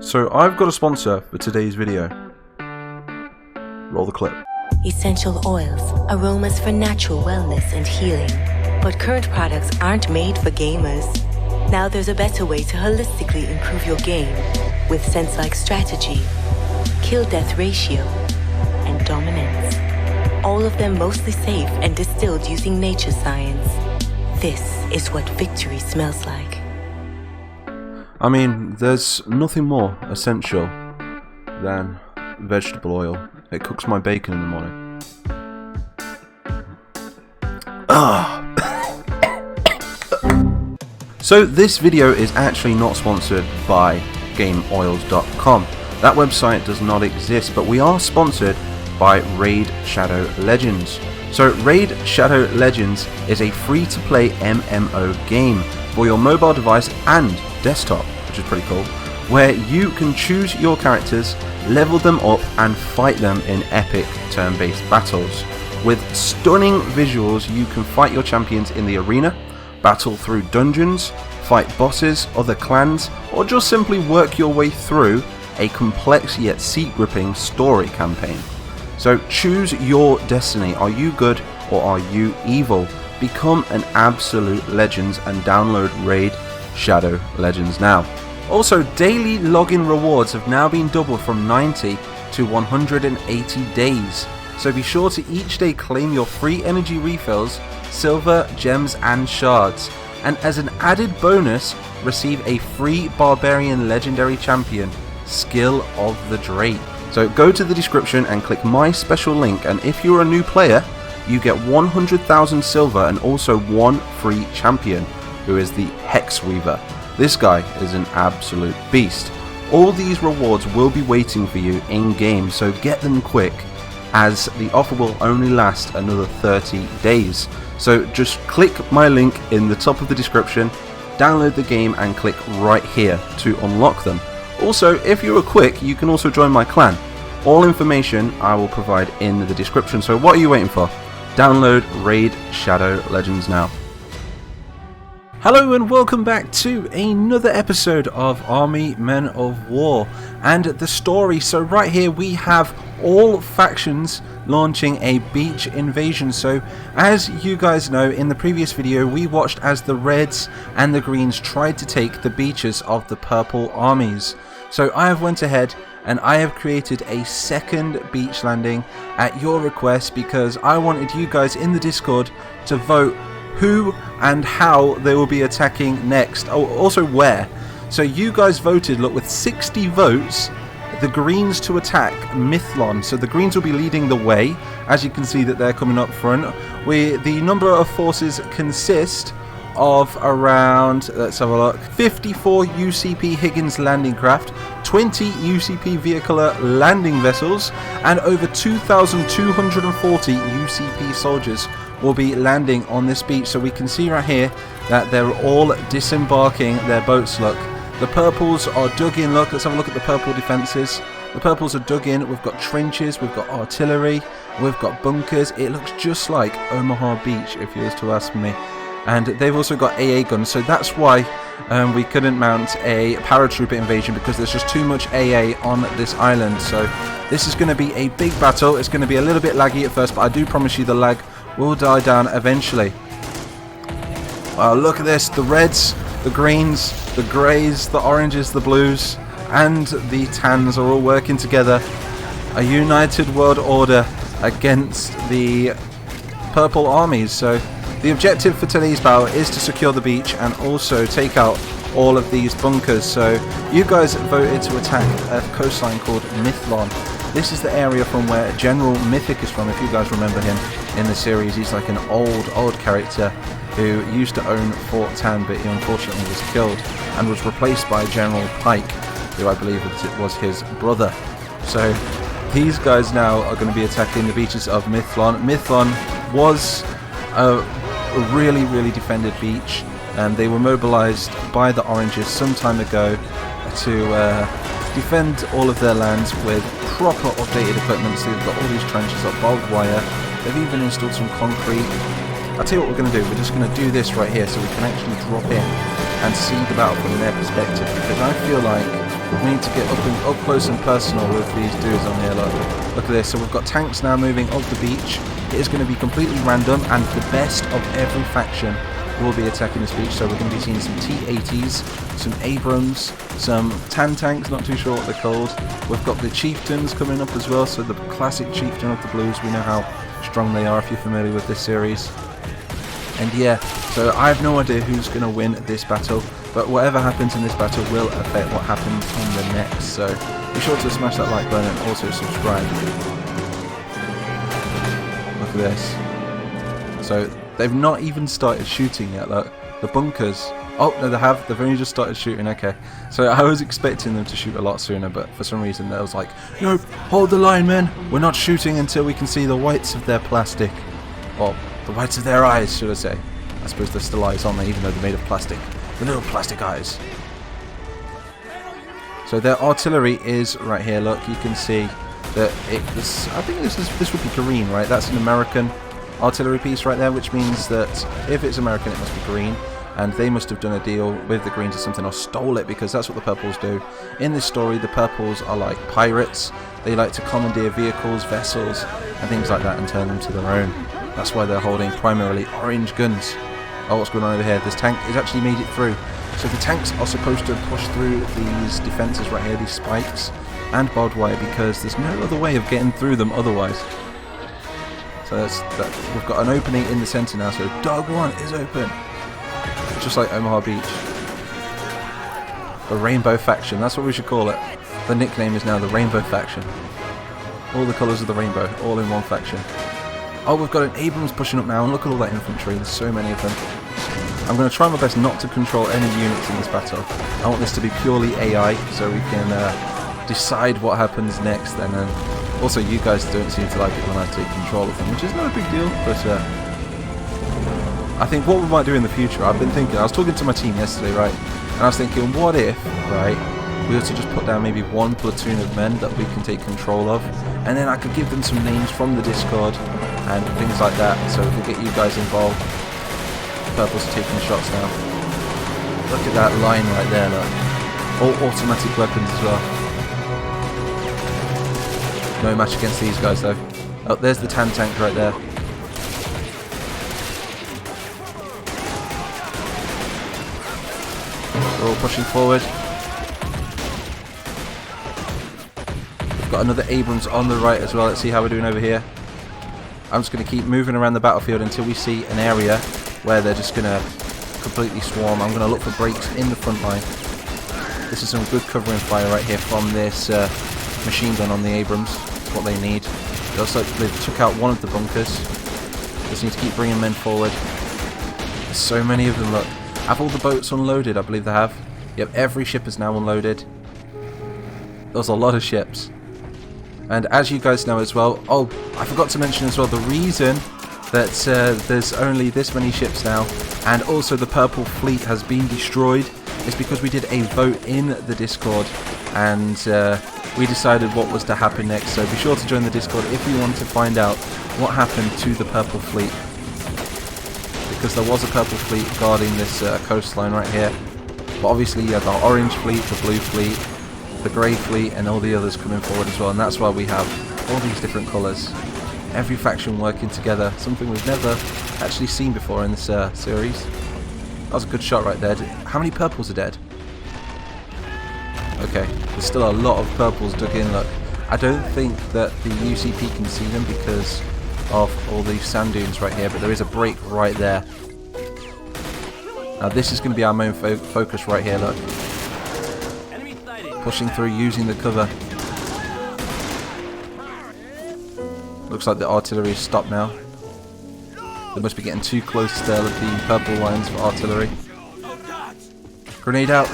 So I've got a sponsor for today's video. Roll the clip. Essential oils, aromas for natural wellness and healing. But current products aren't made for gamers. Now there's a better way to holistically improve your game with sense-like strategy, kill-death ratio, and dominance. All of them mostly safe and distilled using nature science. This is what victory smells like. I mean, there's nothing more essential than vegetable oil. It cooks my bacon in the morning. So this video is actually not sponsored by GameOils.com. That website does not exist, but we are sponsored by Raid Shadow Legends. So Raid Shadow Legends is a free-to-play MMO game for your mobile device and desktop, which is pretty cool, where you can choose your characters, level them up and fight them in epic turn-based battles. With stunning visuals, you can fight your champions in the arena, battle through dungeons, fight bosses, other clans, or just simply work your way through a complex yet seat-gripping story campaign. So choose your destiny. Are you good or are you evil? Become an absolute legend and download Raid Shadow Legends now. Also, daily login rewards have now been doubled from 90 to 180 days. So be sure to each day claim your free energy refills, silver, gems and shards. And as an added bonus, receive a free Barbarian Legendary Champion, Skill of the Drake. So go to the description and click my special link, and if you're a new player, you get 100,000 silver and also one free champion, who is the Hex Weaver. This guy is an absolute beast. All these rewards will be waiting for you in game, so get them quick, as the offer will only last another 30 days. So just click my link in the top of the description, download the game and click right here to unlock them. Also, if you're quick, you can also join my clan. All information I will provide in the description, so what are you waiting for? Download Raid Shadow Legends now. Hello and welcome back to another episode of Army Men of War and the story. So right here we have all factions launching a beach invasion. So as you guys know, in the previous video we watched as the Reds and the Greens tried to take the beaches of the Purple armies. So I have went ahead and I have created a second beach landing at your request, because I wanted you guys in the Discord to vote who and how they will be attacking next. Oh, also where. So you guys voted, look, with 60 votes, the Greens to attack Mithlon. So the Greens will be leading the way, as you can see that they're coming up front. The number of forces consist of around, let's have a look, 54 UCP Higgins landing craft, 20 UCP vehicular landing vessels, and over 2,240 UCP soldiers will be landing on this beach. So we can see right here that they're all disembarking their boats. Look, the purples are dug in. Look, let's have a look at the purple defenses. The purples are dug in. We've got trenches, we've got artillery, we've got bunkers. It looks just like Omaha Beach, if you was to ask me. And they've also got AA guns, so that's why we couldn't mount a paratrooper invasion, because there's just too much AA on this island. So this is going to be a big battle. It's going to be a little bit laggy at first, but I do promise you the lag will die down eventually. Wow, look at this. The reds, the greens, the greys, the oranges, the blues, and the tans are all working together. A united world order against the purple armies. So the objective for today's battle is to secure the beach and also take out all of these bunkers. So you guys voted to attack a coastline called Mithlon. This is the area from where General Mythic is from, if you guys remember him in the series. He's like an old character who used to own Fort Tan, but he unfortunately was killed and was replaced by General Pike, who I believe was his brother. So these guys now are going to be attacking the beaches of Mithlon. Mithlon was a really defended beach, and they were mobilized by the Oranges some time ago to defend all of their lands with proper updated equipment. So they've got all these trenches up, barbed wire, they've even installed some concrete. I'll tell you what we're going to do, we're just going to do this right here so we can actually drop in and see the battle from their perspective, because I feel like We need to get up close and personal with these dudes on here. Look at this. So we've got tanks now moving up the beach. It is going to be completely random, and the best of every faction will be attacking this beach. So we're going to be seeing some T-80s, some Abrams, some Tan tanks, not too sure what they're called. We've got the Chieftains coming up as well, so the classic Chieftain of the Blues. We know how strong they are if you're familiar with this series. And yeah, so I have no idea who's going to win this battle, but whatever happens in this battle will affect what happens in the next. So be sure to smash that like button and also subscribe. Look at this. So they've not even started shooting yet. Look, the bunkers. Oh no, they have. They've only just started shooting. Okay, so I was expecting them to shoot a lot sooner, but for some reason they was like, "No, hold the line, men. We're not shooting until we can see the whites of their plastic, or the whites of their eyes, should I say? I suppose they're still eyes, aren't they? Even though they're made of plastic, the little plastic eyes." So their artillery is right here. Look, you can see that this. I think this would be green, right? That's an American artillery piece right there, which means that if it's American, it must be green. And they must have done a deal with the Greens or something, or stole it, because that's what the Purples do. In this story, the Purples are like pirates. They like to commandeer vehicles, vessels, and things like that and turn them to their own. That's why they're holding primarily orange guns. Oh, what's going on over here? This tank has actually made it through. So the tanks are supposed to push through these defences right here, these spikes and barbed wire, because there's no other way of getting through them otherwise. So we've got an opening in the centre now, so Dog 1 is open. Just like Omaha Beach. The Rainbow Faction, that's what we should call it. The nickname is now the Rainbow Faction. All the colours of the rainbow, all in one faction. Oh, we've got an Abrams pushing up now, and look at all that infantry, there's so many of them. I'm going to try my best not to control any units in this battle. I want this to be purely AI, so we can decide what happens next, and then also you guys don't seem to like it when I take control of them, which is not a big deal, but I think what we might do in the future, I've been thinking, I was talking to my team yesterday, right, and I was thinking, what if, right, we were to just put down maybe one platoon of men that we can take control of, and then I could give them some names from the Discord and things like that, so we could get you guys involved. Purple's taking shots now. Look at that line right there, look. All automatic weapons as well. No match against these guys though. Oh, there's the Tan tank right there. We're all pushing forward. We've got another Abrams on the right as well. Let's see how we're doing over here. I'm just going to keep moving around the battlefield until we see an area where they're just going to completely swarm. I'm going to look for breaks in the front line. This is some good covering fire right here from this machine gun on the Abrams. That's what they need. They also took out one of the bunkers. Just need to keep bringing men forward. There's so many of them, look. Have all the boats unloaded? I believe they have. Yep, every ship is now unloaded. There's a lot of ships. And as you guys know as well, oh, I forgot to mention as well, the reason that there's only this many ships now, and also the Purple Fleet has been destroyed, is because we did a vote in the Discord, and we decided what was to happen next. So be sure to join the Discord if you want to find out what happened to the Purple Fleet, because there was a Purple Fleet guarding this coastline right here. But obviously you have the Orange Fleet, the Blue Fleet, the Grey Fleet, and all the others coming forward as well, and that's why we have all these different colours. Every faction working together, something we've never actually seen before in this series. That was a good shot right there. How many purples are dead? Okay, there's still a lot of purples dug in, look. I don't think that the UCP can see them because of all these sand dunes right here, but there is a break right there. Now this is going to be our main focus right here, look. Pushing through, using the cover. Looks like the artillery is stopped now. They must be getting too close to the purple lines for artillery. Grenade out.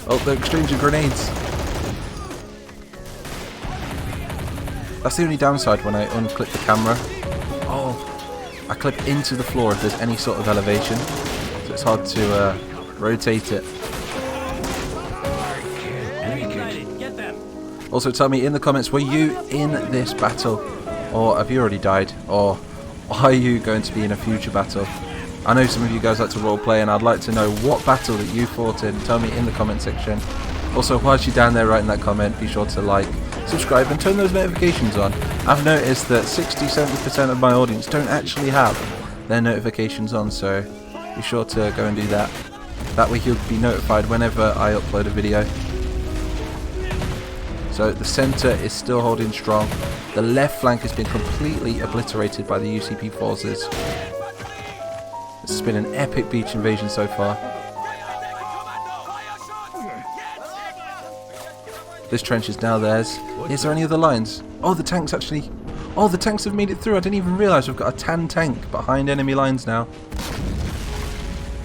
Oh, they're exchanging grenades. That's the only downside when I unclip the camera. Oh, I clip into the floor if there's any sort of elevation, so it's hard to rotate it. Also tell me in the comments, were you in this battle, or have you already died, or are you going to be in a future battle? I know some of you guys like to roleplay, and I'd like to know what battle that you fought in. Tell me in the comment section. Also, whilst you're down there writing that comment, be sure to like, subscribe and turn those notifications on. I've noticed that 60-70% of my audience don't actually have their notifications on, so be sure to go and do that. That way you'll be notified whenever I upload a video. So the centre is still holding strong. The left flank has been completely obliterated by the UCP forces. This has been an epic beach invasion so far. This trench is now theirs. Is there any other lines? Oh, the tanks actually... Oh, the tanks have made it through. I didn't even realise we've got a tan tank behind enemy lines now.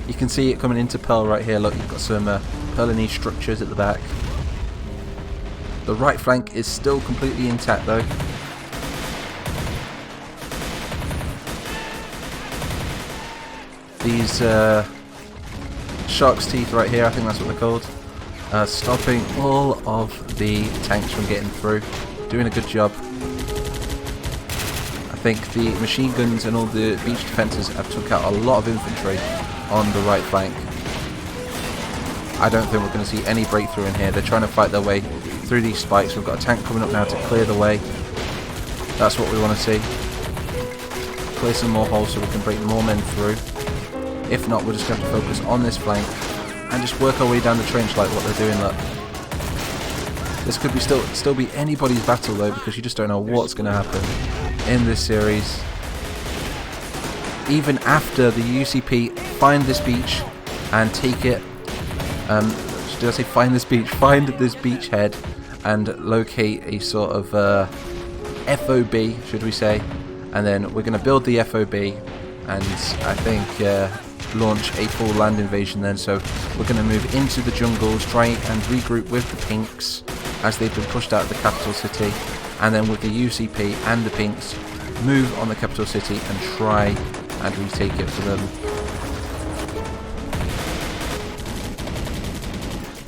You can see it coming into Pearl right here. Look, you've got some Pearl-y structures at the back. The right flank is still completely intact though. These shark's teeth right here, I think that's what they're called. Stopping all of the tanks from getting through. Doing a good job. I think the machine guns and all the beach defences have took out a lot of infantry on the right flank. I don't think we're going to see any breakthrough in here. They're trying to fight their way through these spikes. We've got a tank coming up now to clear the way. That's what we want to see. Clear some more holes so we can break more men through. If not, we're just going to have to focus on this flank and just work our way down the trench like what they're doing. Look, this could be still be anybody's battle though, because you just don't know what's going to happen in this series. Even after the UCP find this beach and take it, did I say find this beach? Find this beachhead and locate a sort of FOB, should we say? And then we're going to build the FOB, and I think launch a full land invasion then. So we're going to move into the jungles, try and regroup with the Pinks as they've been pushed out of the capital city, and then with the UCP and the Pinks move on the capital city and try and retake it for them.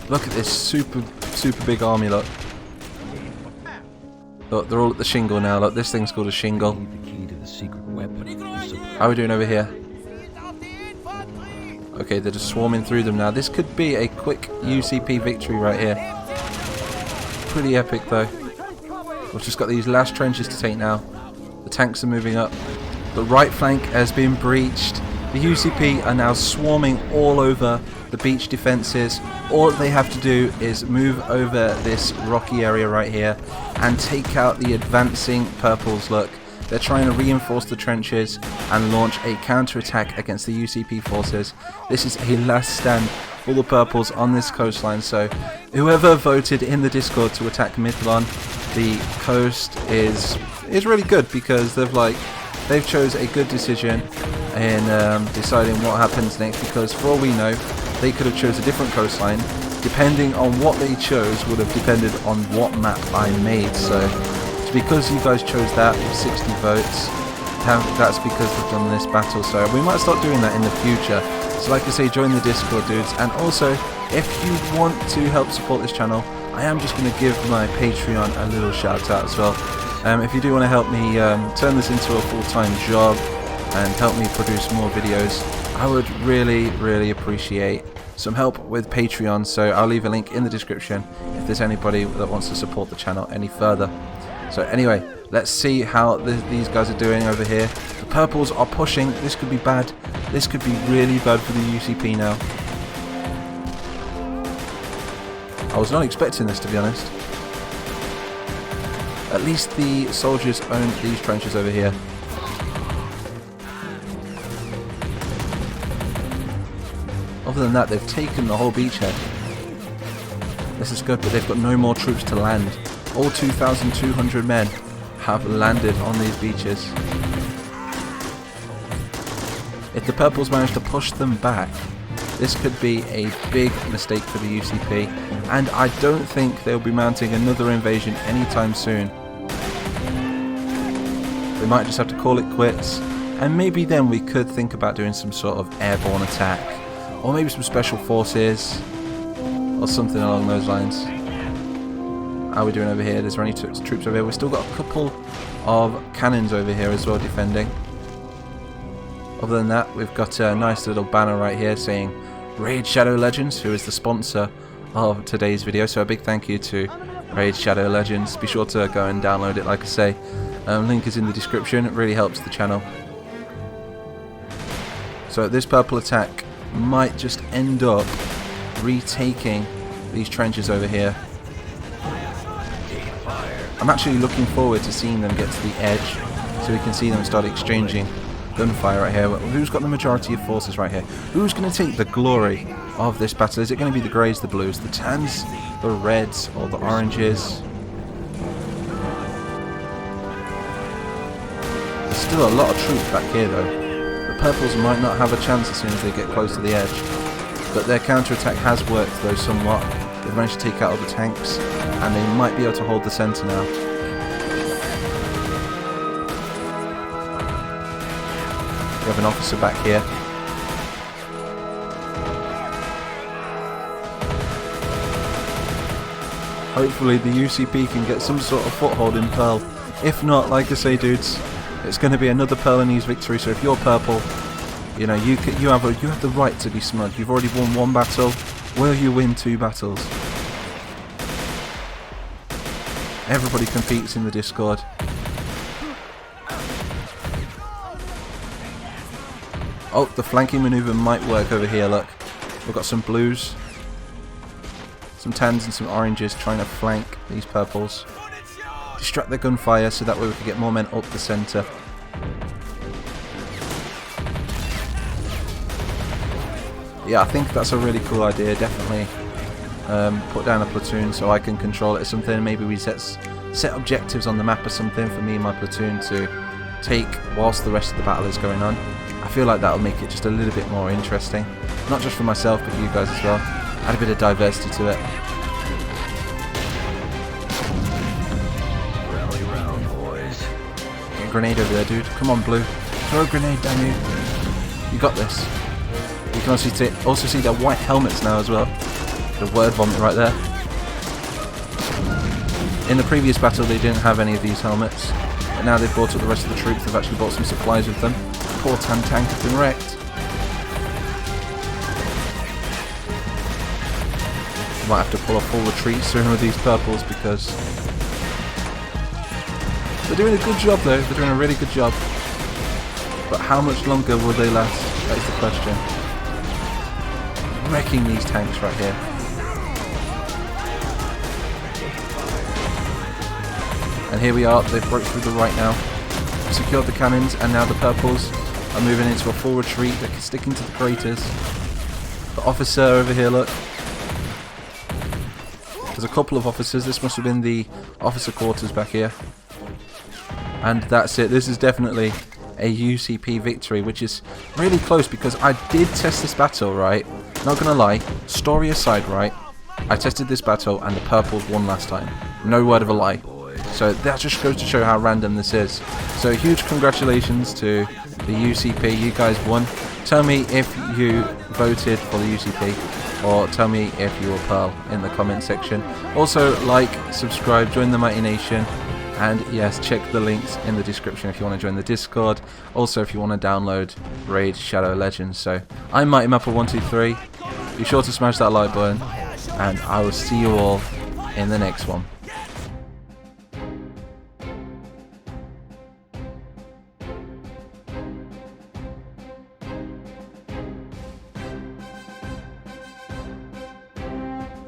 Look at this super big army, look. Look, they're all at the shingle now. Look, this thing's called a shingle. How are we doing over here? Okay, they're just swarming through them now. This could be a quick UCP victory right here. Pretty epic though. We've just got these last trenches to take now. The tanks are moving up. The right flank has been breached. The UCP are now swarming all over the beach defences. All they have to do is move over this rocky area right here and take out the advancing purples. Look, they're trying to reinforce the trenches and launch a counter-attack against the UCP forces. This is a last stand for the purples on this coastline, so whoever voted in the Discord to attack Midlon, the coast is really good, because they've chose a good decision in deciding what happens next, because for all we know they could have chose a different coastline. Depending on what they chose would have depended on what map I made. So because you guys chose that with 60 votes, that's because we've done this battle. So we might start doing that in the future. So like I say, join the Discord, dudes. And also, if you want to help support this channel, I am just going to give my Patreon a little shout out as well. If you do want to help me turn this into a full-time job and help me produce more videos, I would really appreciate some help with Patreon. So I'll leave a link in the description if there's anybody that wants to support the channel any further. So anyway, let's see how these guys are doing over here. The purples are pushing. This could be bad. This could be really bad for the UCP now. I was not expecting this, to be honest. At least the soldiers own these trenches over here. Other than that, they've taken the whole beachhead. This is good, but they've got no more troops to land. All 2,200 men have landed on these beaches. If the purples manage to push them back, this could be a big mistake for the UCP, and I don't think they'll be mounting another invasion anytime soon. They might just have to call it quits, and maybe then we could think about doing some sort of airborne attack, or maybe some special forces, or something along those lines. How are we doing over here? Is there any troops over here? We've still got a couple of cannons over here as well defending. Other than that, we've got a nice little banner right here saying Raid Shadow Legends, who is the sponsor of today's video. So a big thank you to Raid Shadow Legends. Be sure to go and download it, like I say. Link is in the description. It really helps the channel. So this purple attack might just end up retaking these trenches over here. I'm actually looking forward to seeing them get to the edge so we can see them start exchanging gunfire right here. Who's got the majority of forces right here? Who's going to take the glory of this battle? Is it going to be the greys, the blues, the tans, the reds, or the oranges? There's still a lot of troops back here though. The purples might not have a chance as soon as they get close to the edge, but their counterattack has worked though somewhat. They've managed to take out all the tanks, and they might be able to hold the centre now. We have an officer back here. Hopefully the UCP can get some sort of foothold in Pearl. If not, like I say dudes, it's going to be another Pearlonese victory. So if you're purple, you know, you have the right to be smug. You've already won one battle. Will you win 2 battles? Everybody competes in the Discord. Oh, the flanking maneuver might work over here, look. We've got some blues, some tans and some oranges trying to flank these purples. Distract their gunfire so that way we can get more men up the centre. Yeah, I think that's a really cool idea, definitely. Put down a platoon so I can control it or something. Maybe we set objectives on the map or something for me and my platoon to take whilst the rest of the battle is going on. I feel like that'll make it just a little bit more interesting. Not just for myself, but you guys as well. Add a bit of diversity to it. Rally round, boys. Get a grenade over there, dude. Come on, blue. Throw a grenade, damn you. You got this. You can also see their white helmets now as well. The word vomit right there. In the previous battle they didn't have any of these helmets, but now they've brought up the rest of the troops. They've actually brought some supplies with them. Poor Tan tank has been wrecked. Might have to pull a full retreat soon with these purples because they're doing a good job though. They're doing a really good job. But how much longer will they last? That is the question. Wrecking these tanks right here. And here we are, they've broke through the right now, secured the cannons, and now the purples are moving into a full retreat. They're sticking to the craters. The officer over here, look. There's a couple of officers. This must have been the officer quarters back here. And that's it. This is definitely a UCP victory, which is really close because I did test this battle, right? Not gonna lie, story aside, right? I tested this battle and the purples won last time. No word of a lie. So that just goes to show how random this is. So huge congratulations to the UCP. You guys won. Tell me if you voted for the UCP, or tell me if you were Pearl in the comment section. Also, like, subscribe, join the Mighty Nation, and yes, check the links in the description if you want to join the Discord. Also, if you want to download Raid Shadow Legends. So I'm Mighty Mapper123. Be sure to smash that like button, and I will see you all in the next one.